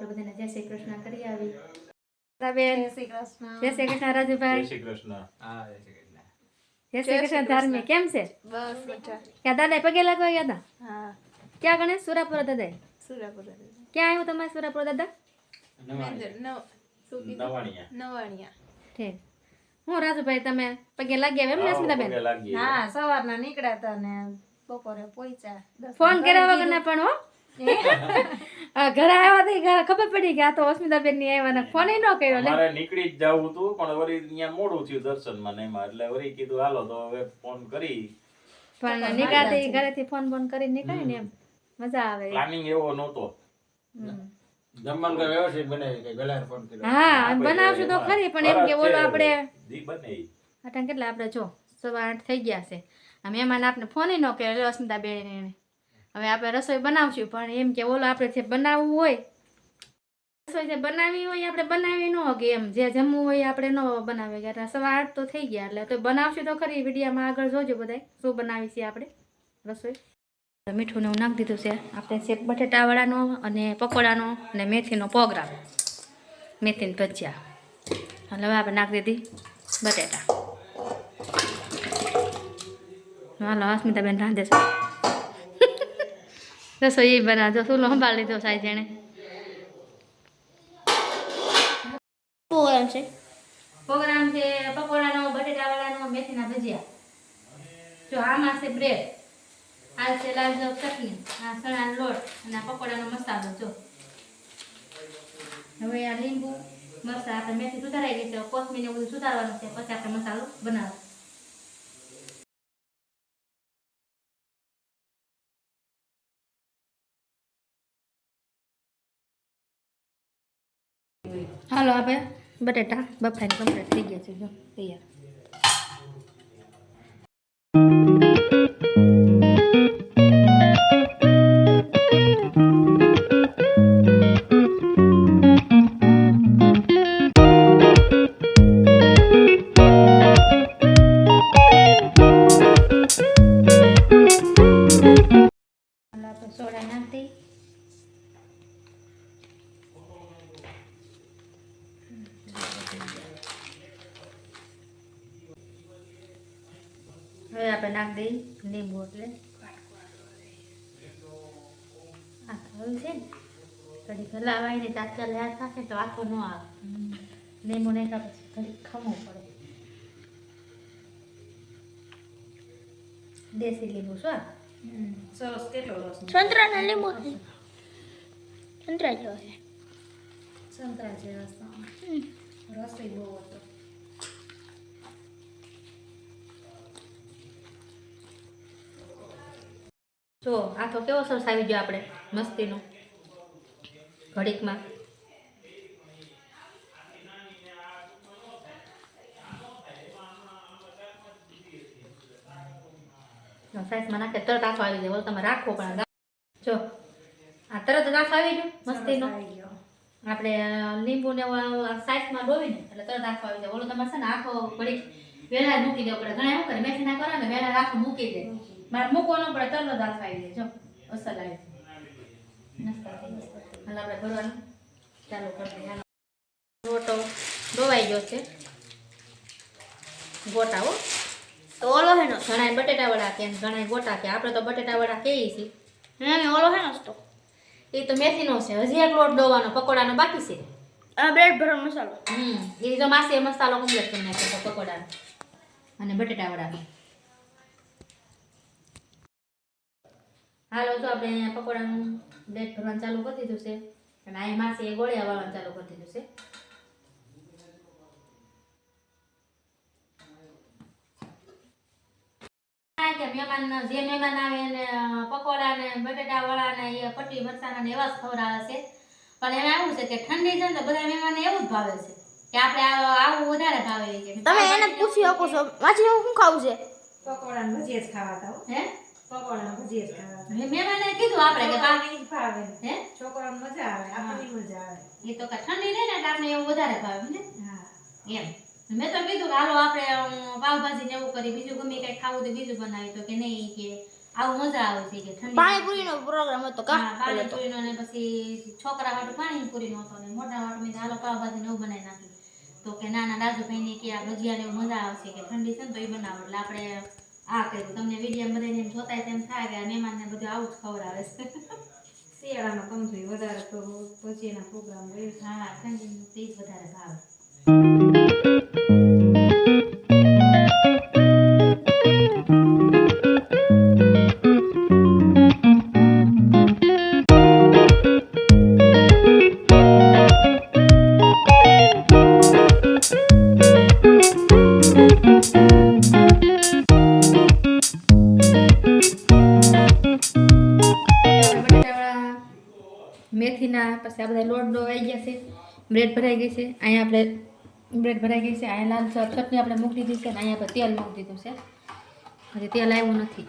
આપણે બધાને જય શ્રી કૃષ્ણ કરી આવી બેન. જય શ્રી કૃષ્ણ રાજુભાઈ. જય શ્રી કૃષ્ણ. હા, જય શ્રી કૃષ્ણ ધાર્મિક. કેમ છે? બસ મજા. ક્યાં દાદા પગે લાગવા ગયા હતા? હા, ક્યાં ગણેશ? સુરાપુરા દાદા. સુરાપુર. ક્યાં આવ્યું તમારે સુરાપુરા દાદા? નવાણિયા. ઠીક. હું રાજુભાઈ તમે પગે લાગ્યા એમ ને સ્મિતાબેન? હા, સવારના નીકળ્યા હતા ને બપોરે પહોંચ્યા. ફોન કર્યા વગર ના પણ હો. ઘરે આવ્યા તો ખબર પડી કે આ તો અસ્મિતાબેન ની આવ્યા ને ફોન ન કર્યો. મારે નીકળી જ જવું હતું પણ વળી અહીંયા મોડું થયું દર્શનમાં ને એમાં એટલે વળી કીધું હાલો તો હવે ફોન કરી. પણ નીકળાતી ઘરેથી ફોન કરીને નીકળે ને એમ મજા આવે. પ્લાનિંગ એવો નહોતો. જમવાનું કઈ વ્યવસ્થિત બનાવી કે ગલાર ફોન કર્યો. હા બનાવશું તો ખરી પણ એમ કે બોલો આપણે જી બને અટાણ કેટલા આપણે જો 8:15 થઈ ગયા છે. આ મહેમાન આપણે ફોન ન કર્યો અસ્મિતાબેન. હવે આપણે રસોઈ બનાવશું પણ એમ કે ઓલો આપણે જે બનાવવું હોય રસોઈ જે બનાવી હોય આપણે બનાવી ન કે એમ જે જમવું હોય આપણે ન બનાવી ગયા. 8:15 તો થઈ ગયા એટલે તો બનાવશું તો ખરી. વિડીયોમાં આગળ જોજો બધા શું બનાવી છે આપણે રસોઈ. મીઠું ને હું નાખી દીધું છે આપણે છે બટેટાવાળાનો અને પકોડાનો અને મેથીનો પ્રોગ્રામ. મેથીની ભજીયા એટલે હવે આપણે નાખી દીધી બટેટા. હાલો અસ્મિતાબેન રાંધે છે રસોઈ બનાવજો. ચૂલો સંભાળી લીધો સાહેબ જેણે. પ્રોગ્રામ છે પકોડાનો બટેટાવાળાનો મેથીના ભજીયા. જો આમાં છે બ્રેડ, આ છે લાલ ચટણી, આ ચણાનો લોટ અને આ પકોડાનો મસાલો. જો હવે આ લીંબુ મરચાં આપણે મેથી સુધારાઈ ગઈ છે. કોથમીર ને બધું સુધારવાનું છે પછી આપણે મસાલો બનાવવાનો. હાલો આપણે બટેટા બફાઈને કમ્પ્લીટ થઈ ગયા છે. જો તૈયાર. સોડા નાખી હવે આપણે નાખી દઈએ લીંબુ. એટલે આ થયું છે ને ઘડી હલાવાય ને તાત્કાલિક હાથ નાખે તો આખો ન આવે. લીંબુ નાખ્યા પછી ઘડી ખમવું પડે. દેશી લીંબુ શું સરસ. કેટલો રસ? સંતરાના લીંબુ સંતરા જેવો છે. સંતરા છે રસ. રસોઈ બહુ હતો. જો આ તો કેવો સરસ આવી ગયો આપણે મસ્તીનો ઘડીકમાં. સાઈઝમાં નાખે તરત આખો આવી જાય. ઓલો તમે રાખવો પણ જો આ તરત જ આખો આવી ગયો મસ્તીનો. આપણે લીંબુ ને સાઈઝમાં ડોવીને એટલે તરત આખો આવી જાય. ઓલો તમારે છે ને આખો ઘડીક વેલા મૂકી દેવો પડે. ઘણા એવું કરે મેથી ના કરો ને વેલા આખો મૂકી દે. મારે મૂકવાનો પડે તરત જ આખો આવી જાય. જો અસલ આવી નાસ્તા થઈ ગયા. હાલ આપણે ભરવાનું ચાલુ કરી દઈએ. રોટો ડોવાઈ ગયો છે ગોટા. હો તો ઓલો હેનો ઘણા બટેટા વડા કે ઘણા ગોટા કે. આપણે તો બટેટા વડા કહીએ છીએ. હે ઓલો હેનો તો એ તો મેથીનો છે. હજી એક લોટ ડોવાનો પકોડાનો બાકી છે. આ બ્રેડ ભરવાનો મસાલો. એ જો માસી મસાલો કમ્પ્લીટ કરી નાખ્યો પકોડાનો અને બટેટા વડાનો. હાલો તો આપણે પકોડાનું બ્રેડ ભરવાનું ચાલુ કરી દીધું છે અને આ માસી ગોળિયા વાળવાનું ચાલુ કરી દીધું છે. મહેમાન જે મહેમાન આવે એને પકોડા ને બટેટા વડા ને એ પટ્ટી મરચાના ને એવા જ ખવડાવે છે. પણ એમાં એવું છે કે ઠંડી છે ને તો બધા મહેમાનને એવું જ ભાવે છે કે આપણે આવું વધારે ભાવે છે. તમે એને પૂછી શકો છો માછી હું શું ખાવું છે? પકોડા ને ભજીયા જ ખાવાતા. હે પકોડા ને ભજીયા જ ખાવાતા. મહેમાને કીધું આપણે કે પાણી જ ભાવે. હે છોકરાને મજા આવે, આપણને મજા આવે. એ તો ઠંડી રહે ને એટલે આપણે એવું વધારે ભાવે ને. હા એમ મેં તો કીધું કે હાલો આપણે પાવભાજી ને એવું કરી બીજું ગમે કંઈ ખાવું તો બીજું બનાવી. તો કે નહીં કે આવું મજા આવે છે કે ઠંડી પાણીપુરીનો પ્રોગ્રામ હતો કા હા, પાણીપુરીનો ને પછી છોકરા વાળું પાણીપુરીનો હતો ને મોટા વાળું મેં હાલો પાવભાજી ને એવું બનાવી નાખી તો કે નાના રાજુભાઈ કે આ ભજીયા ને એવું મજા આવશે કે ઠંડી છે ને તો એ બનાવો એટલે આપણે આ કર્યું તમને વિડીયો બધાને જોતા તેમ થાય કે આ મહેમાનને બધું આવું જ ખવડાવે છે શિયાળામાં કમથી વધારે તો પછી એના પ્રોગ્રામ હોય. હા ઠંડીનું તે જ વધારે ભાવે મેથીના પછી આ બધા લોટ આવી ગયા છે બ્રેડ ભરાઈ ગઈ છે અહીંયા આપણે બ્રેડ ભરાઈ ગઈ છે અહીંયા લાલ ચટણી આપણે મૂકી દીધી છે અને અહીંયા આપણે તેલ મૂકી દીધું છે હજી તેલ આવ્યું નથી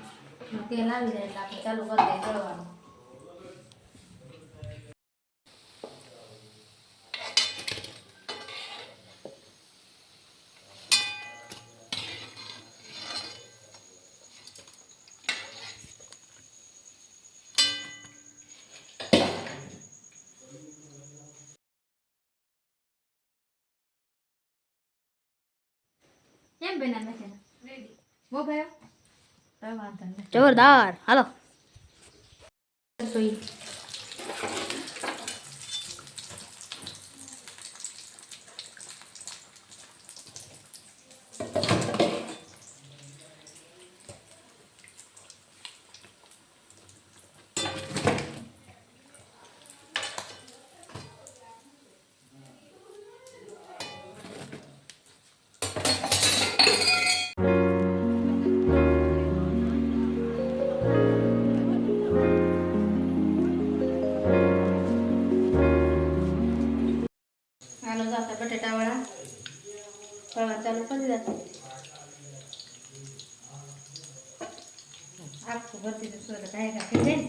તેલ આવી જાય એટલે આપણે ચાલુ કરી દઈએ તળવાનું કેમ બના મેથીના રેડી હો ભાઈ તો વાંધો નહીં જોરદાર હાલો રસોઈ હાલો તો આપણે બટેટાવાળા તળવા ચાલુ કરી દીધા આખું ભરતી તો સોરે કાંઈ કાંઈ થઈ જાય ને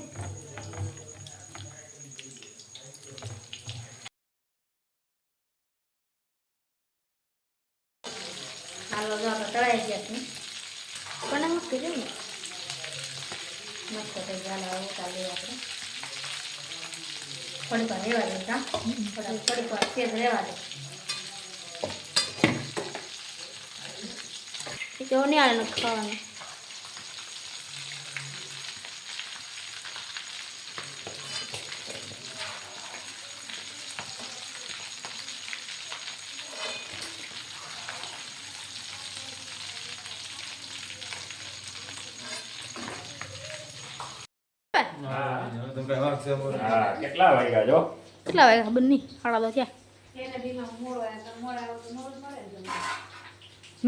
હાલો તો આપણે તળાઈ ગયા છે પણ મૂકી દે ને મસ્ત થઈ ગયા હાલો ઉતાર લઈએ આપણે થોડીક વાર રહેવા દે કા થોડીક વાર સેજ રહેવા દે જો નહીં આવે ને ખાવાનું હા કેટલા વાગ્યા જો કેટલા વાગે ખબર નહીં 8:30 થયા એને બીમાં મોડો આવે તો મોડા આવે તો મોડું પડે જ.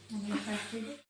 અને